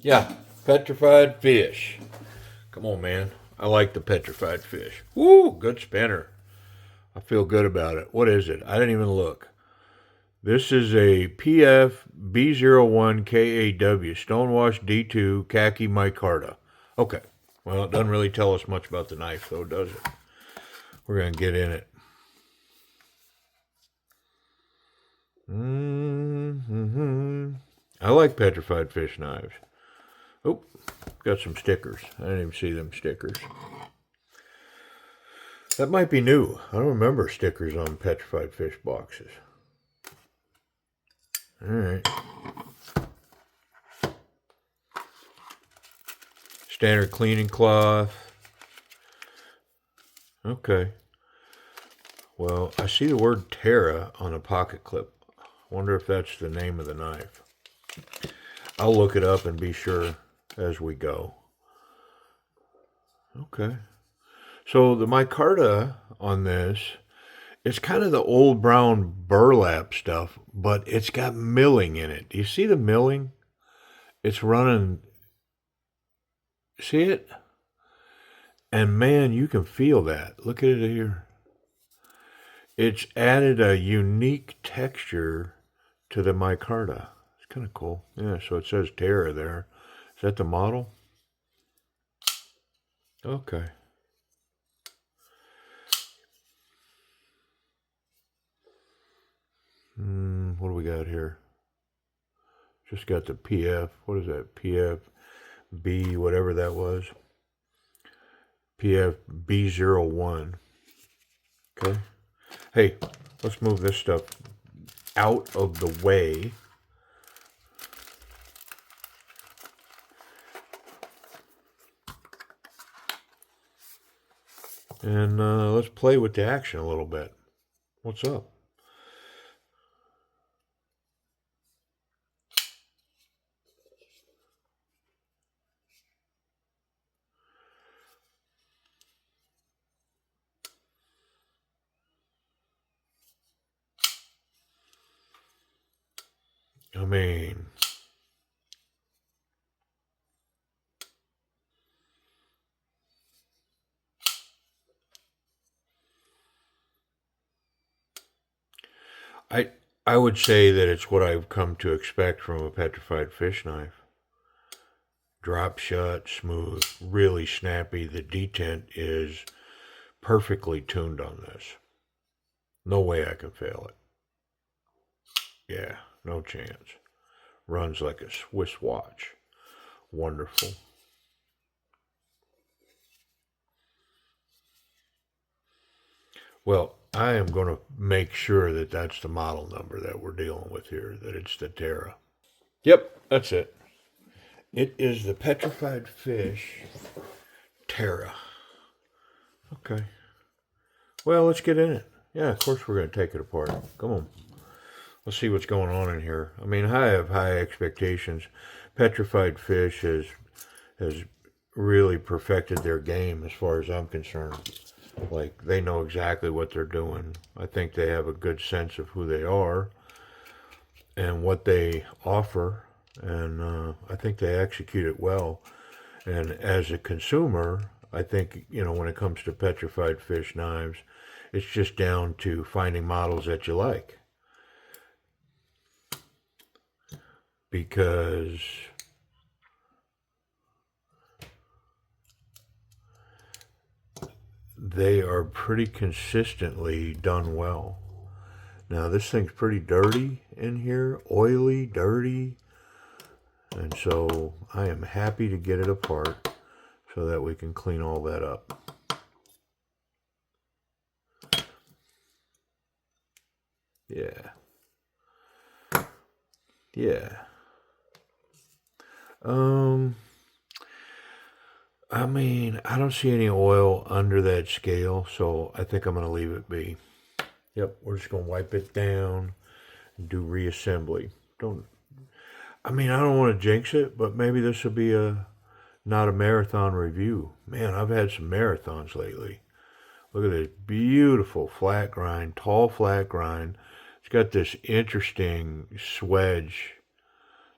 Yeah, petrified fish. Come on, man. I like the petrified fish. Woo, good spinner. I feel good about it. What is it? I didn't even look. This is a PF B01 KAW Stonewash D2 khaki micarta. Okay. Well, it doesn't really tell us much about the knife, though, does it? We're going to get in it. I like petrified fish knives. Oh, got some stickers. I didn't even see them stickers. That might be new. I don't remember stickers on petrified fish boxes. All right. Standard cleaning cloth. Okay. Well, I see the word Terra on a pocket clip. Wonder if that's the name of the knife. I'll look it up and be sure as we go. Okay. So the micarta on this, it's kind of the old brown burlap stuff, but it's got milling in it. Do you see the milling? It's running. See it? And man, you can feel that. Look at it here. It's added a unique texture to the micarta. It's kind of cool. Yeah, so it says Terra there. Is that the model? Okay. What do we got here? Just got the PF. What is that? PF whatever that was. PF B01. Okay. Hey, let's move this stuff out of the way. And let's play with the action a little bit. What's up? I mean, I would say that it's what I've come to expect from a petrified fish knife. Drop shut, smooth, really snappy. The detent is perfectly tuned on this. No way I can fail it. Yeah, no chance. Runs like a Swiss watch. Wonderful. Well, I am going to make sure that that's the model number that we're dealing with here, that it's the Terra. Yep, that's it. It is the petrified fish Terra. Okay. Well, let's get in it. Yeah, of course we're going to take it apart. Come on. Let's see what's going on in here. I mean, I have high expectations. Petrified fish has really perfected their game as far as I'm concerned. Like, they know exactly what they're doing. I think they have a good sense of who they are and what they offer. And I think they execute it well. And as a consumer, I think, when it comes to petrified fish knives, it's just down to finding models that you like. Because they are pretty consistently done well. Now this thing's pretty dirty in here, oily, dirty, and so I am happy to get it apart so that we can clean all that up. Yeah. Yeah. I mean, I don't see any oil under that scale, so I think I'm going to leave it be. Yep, we're just going to wipe it down and do reassembly. I don't want to jinx it, but maybe this will be not a marathon review. Man, I've had some marathons lately. Look at this beautiful flat grind, tall flat grind. It's got this interesting swedge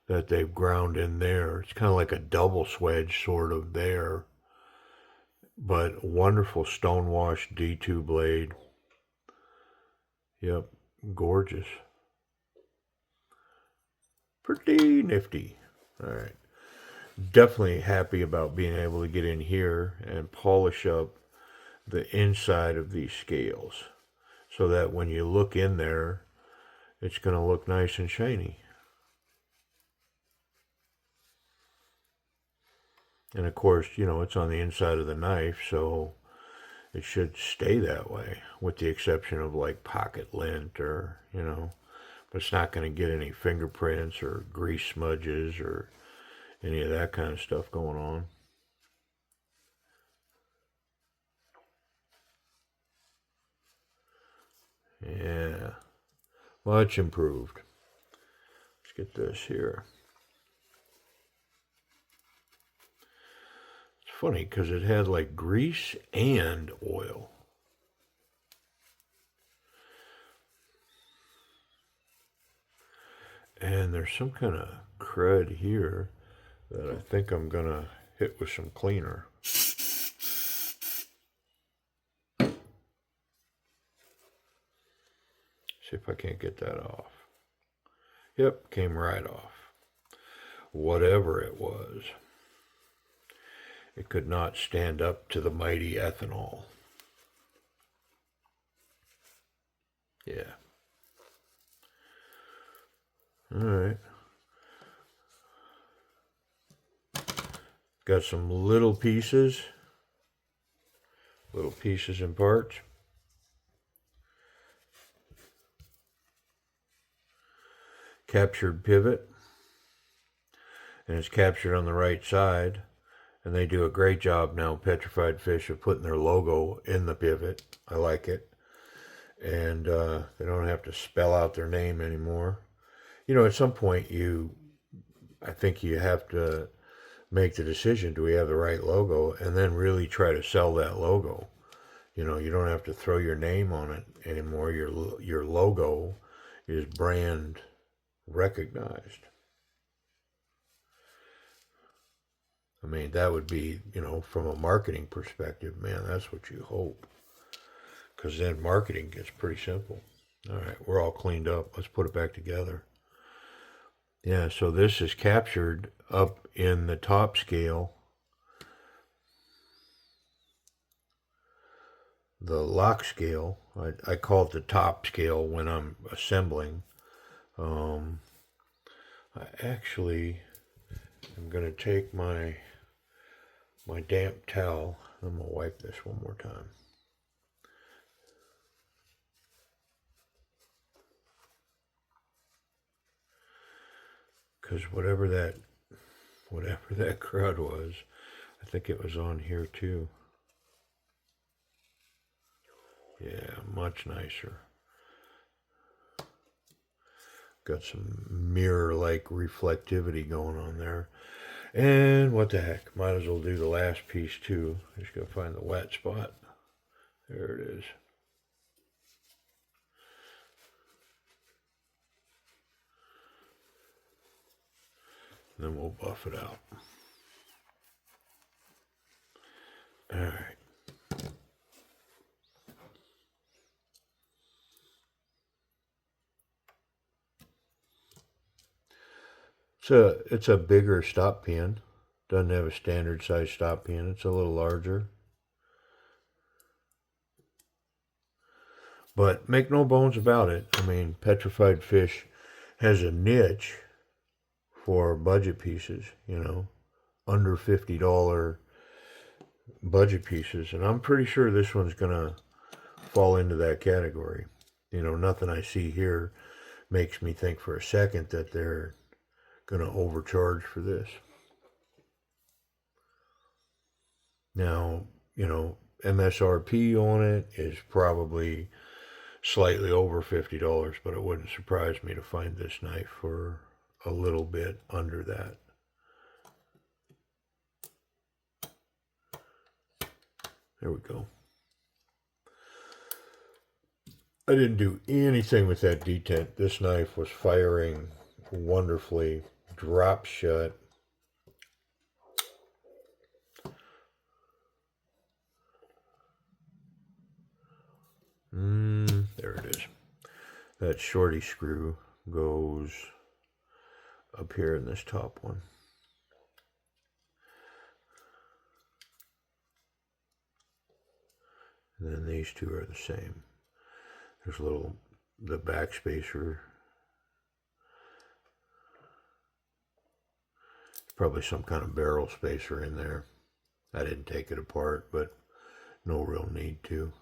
that they've ground in there. It's kind of like a double swedge sort of there, but wonderful stonewash D2 blade. Yep, gorgeous. Pretty nifty. All right. Definitely happy about being able to get in here and polish up the inside of these scales so that when you look in there, it's going to look nice and shiny. And of course, you know, it's on the inside of the knife, so it should stay that way, with the exception of like pocket lint or, you know, but it's not going to get any fingerprints or grease smudges or any of that kind of stuff going on. Yeah, much improved. Let's get this here. It's funny because it had like grease and oil. And there's some kind of crud here that I think I'm going to hit with some cleaner. See if I can't get that off. Yep, came right off. Whatever it was, it could not stand up to the mighty ethanol. Yeah. All right. Got some little pieces and parts. Captured pivot, and it's captured on the right side, and they do a great job now, Petrified Fish, of putting their logo in the pivot. I like it. And they don't have to spell out their name anymore. You know, at some point I think you have to make the decision, do we have the right logo, and then really try to sell that logo. You know, you don't have to throw your name on it anymore. Your logo is brand recognized. I mean, that would be, you know, from a marketing perspective, man, that's what you hope. Because then marketing gets pretty simple. All right, we're all cleaned up. Let's put it back together. Yeah, so this is captured up in the top scale. The lock scale, I call it the top scale when I'm assembling. I actually am going to take my damp towel. I'm going to wipe this one more time. Because whatever that crud was, I think it was on here too. Yeah, much nicer. Got some mirror-like reflectivity going on there. And what the heck, might as well do the last piece too. Just gotta find the wet spot. There it is. And then we'll buff it out. All right. It's a bigger stop pin. Doesn't have a standard size stop pin. It's a little larger. But make no bones about it. I mean, Petrified Fish has a niche for budget pieces, you know, under $50 budget pieces. And I'm pretty sure this one's going to fall into that category. You know, nothing I see here makes me think for a second that they're going to overcharge for this. Now, you know, MSRP on it is probably slightly over $50, but it wouldn't surprise me to find this knife for a little bit under that. There we go. I didn't do anything with that detent. This knife was firing wonderfully drop shut. There it is. That shorty screw goes up here in this top one. And then these two are the same. There's the back spacer. Probably some kind of barrel spacer in there. I didn't take it apart, but no real need to.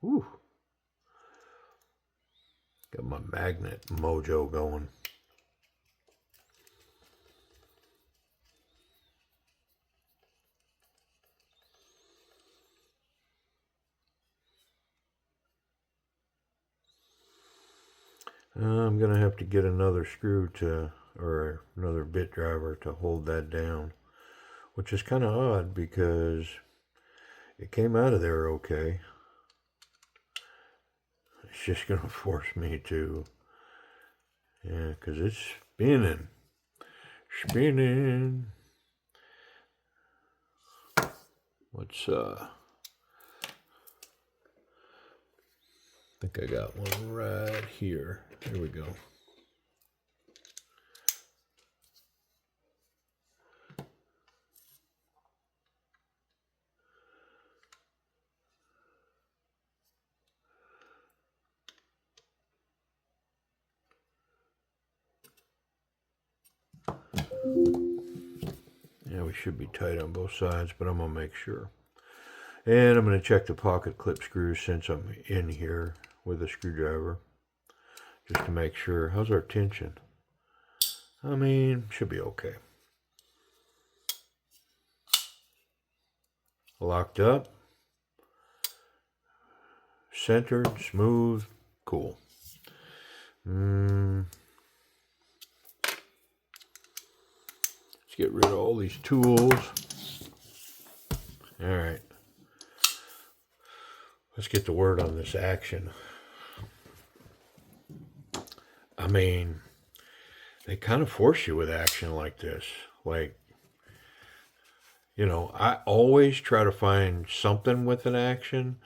Ooh. Got my magnet mojo going. I'm going to have to get another screw or another bit driver to hold that down, which is kind of odd because it came out of there okay. It's just going to force me to, yeah, because it's spinning. Let's, I think I got one right here. Here we go. Yeah, we should be tight on both sides, but I'm going to make sure. And I'm going to check the pocket clip screws since I'm in here with a screwdriver, just to make sure. How's our tension? I mean, should be okay. Locked up. Centered, smooth, cool. Let's get rid of all these tools. All right. Let's get the word on this action. I mean, they kind of force you with action like this. Like, you know, I always try to find something with an action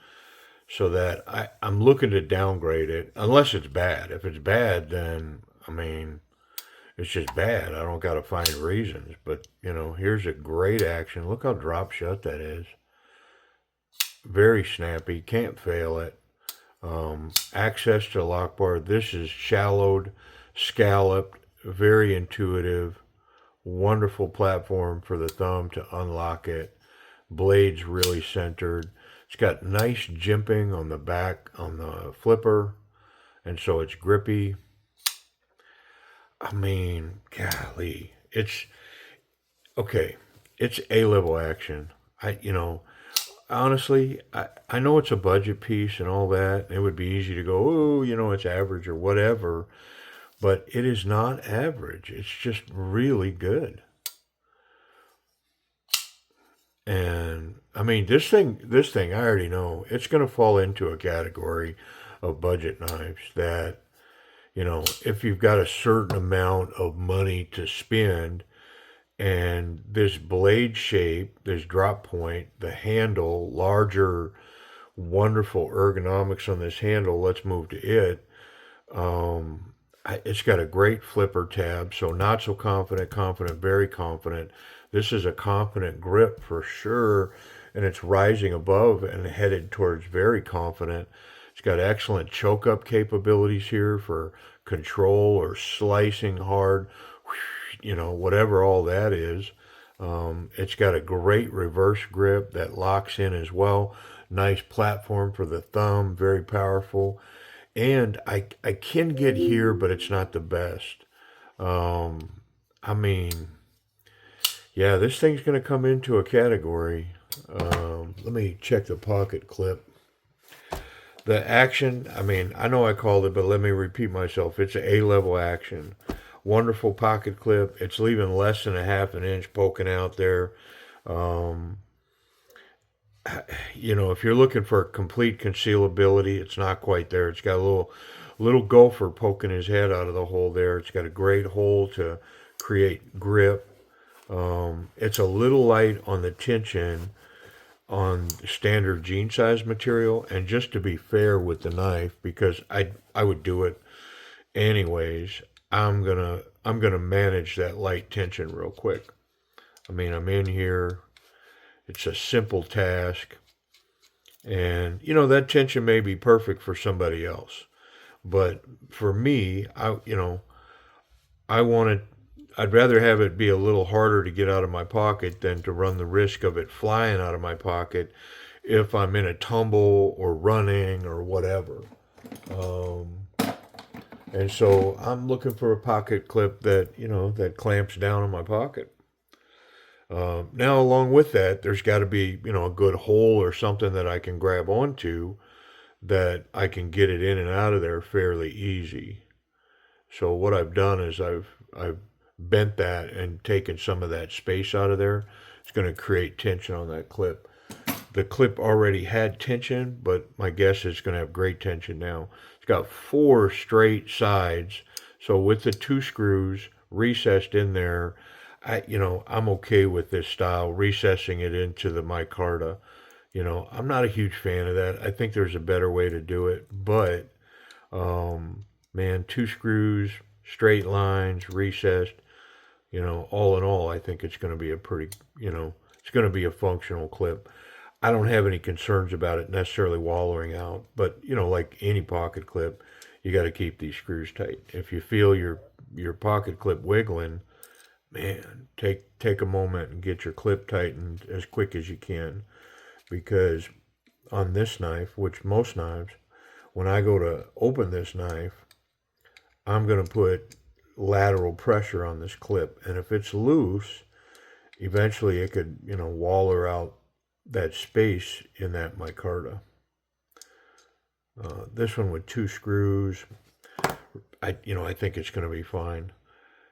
so that I'm looking to downgrade it, unless it's bad. If it's bad, then, I mean, it's just bad. I don't got to find reasons. But, you know, here's a great action. Look how drop shut that is. Very snappy. Can't fail it. Access to lock bar. This is shallowed, scalloped, very intuitive. Wonderful platform for the thumb to unlock it. Blades really centered. It's got nice jimping on the back on the flipper, and so it's grippy. I mean, golly, it's okay. It's A-level action. Honestly, I know it's a budget piece and all that. It would be easy to go, oh, you know, it's average or whatever, but it is not average. It's just really good. And I mean, this thing, I already know it's going to fall into a category of budget knives that, you know, if you've got a certain amount of money to spend, and this blade shape, this drop point, the handle, larger, wonderful ergonomics on this handle. Let's move to it. It's got a great flipper tab, so not so confident, very confident. This is a confident grip for sure, and it's rising above and headed towards very confident. It's got excellent choke up capabilities here for control or slicing hard, you know, whatever all that is. It's got a great reverse grip that locks in as well. Nice platform for the thumb, very powerful. And I can get here, but it's not the best. I mean, yeah, this thing's going to come into a category. Let me check the pocket clip. The action, I mean, I know I called it, but let me repeat myself. It's an A-level action. Wonderful pocket clip. It's leaving less than a half an inch poking out there. you know, if you're looking for complete concealability, it's not quite there. It's got a little gopher poking his head out of the hole there. It's got a great hole to create grip. It's a little light on the tension on standard jean size material, and just to be fair with the knife, because I would do it anyways, I'm gonna manage that light tension real quick. I mean, I'm in here. It's a simple task. And, you know, that tension may be perfect for somebody else. But for me, I want it, I'd rather have it be a little harder to get out of my pocket than to run the risk of it flying out of my pocket if I'm in a tumble or running or whatever. Um, and so I'm looking for a pocket clip that, that clamps down in my pocket. Now, along with that, there's got to be, a good hole or something that I can grab onto that I can get it in and out of there fairly easy. So what I've done is I've bent that and taken some of that space out of there. It's going to create tension on that clip. The clip already had tension, but my guess is it's going to have great tension now. It's got 4 straight sides. So with the 2 screws recessed in there, I'm okay with this style, recessing it into the micarta. I'm not a huge fan of that. I think there's a better way to do it, but man, 2 screws, straight lines, recessed, all in all, I think it's going to be a pretty, it's going to be a functional clip. I don't have any concerns about it necessarily wallowing out, but like any pocket clip, you got to keep these screws tight. If you feel your pocket clip wiggling, man, take a moment and get your clip tightened as quick as you can, because on this knife, which most knives, when I go to open this knife, I'm going to put lateral pressure on this clip, and if it's loose, eventually it could, waller out that space in that micarta. This one with 2 screws, I think it's going to be fine.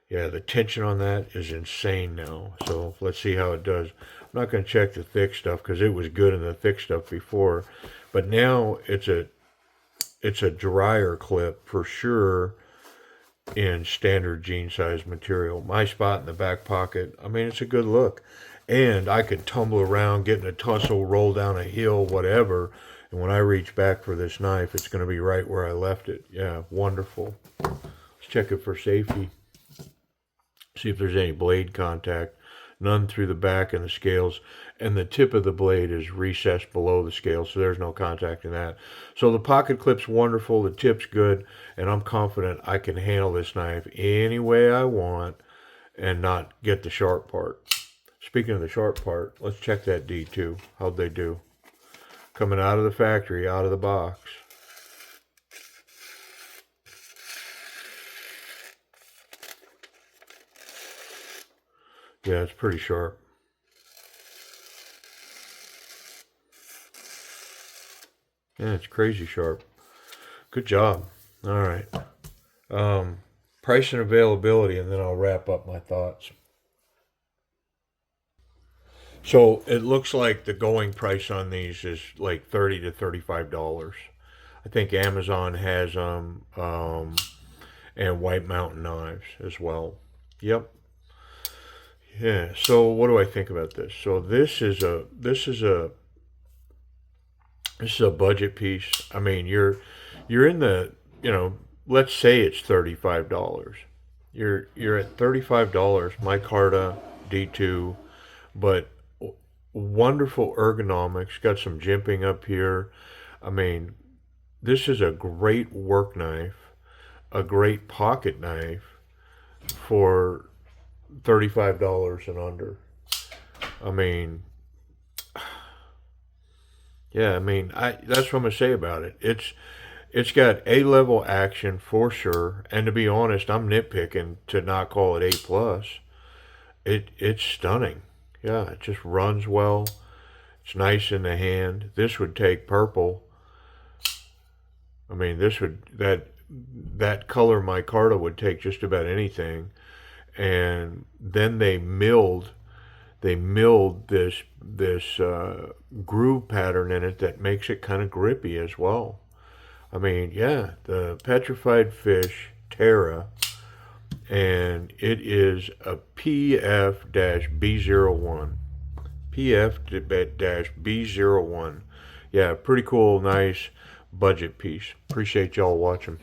Yeah, the tension on that is insane now. So let's see how it does. I'm not going to check the thick stuff because it was good in the thick stuff before, but now it's a drier clip for sure in standard jean size material. My spot in the back pocket, I mean, it's a good look. And I could tumble around, get in a tussle, roll down a hill, whatever. And when I reach back for this knife, it's going to be right where I left it. Yeah, wonderful. Let's check it for safety. See if there's any blade contact. None through the back and the scales. And the tip of the blade is recessed below the scale, so there's no contact in that. So the pocket clip's wonderful, the tip's good, and I'm confident I can handle this knife any way I want and not get the sharp part. Speaking of the sharp part, let's check that D2. How'd they do? Coming out of the factory, out of the box. Yeah, it's pretty sharp. Yeah, it's crazy sharp. Good job. All right. Price and availability, and then I'll wrap up my thoughts. So it looks like the going price on these is like $30 to $35. I think Amazon has them, and White Mountain Knives as well. Yep. Yeah. So what do I think about this? So this is a budget piece. I mean, you're in the, let's say it's $35. You're at $35, micarta D2, but wonderful ergonomics, got some jimping up here. I mean, this is a great work knife, a great pocket knife for $35 and under. I mean, yeah, I mean, that's what I'm gonna say about it. It's got A-level action for sure, and to be honest, I'm nitpicking to not call it A plus. It's stunning. Yeah, it just runs well. It's nice in the hand. This would take purple. I mean, that color micarta would take just about anything. And then they milled they milled this groove pattern in it that makes it kind of grippy as well. I mean, yeah, the Petrified Fish Terra, and it is a PF-B01. PF-B01. Yeah, pretty cool, nice budget piece. Appreciate y'all watching.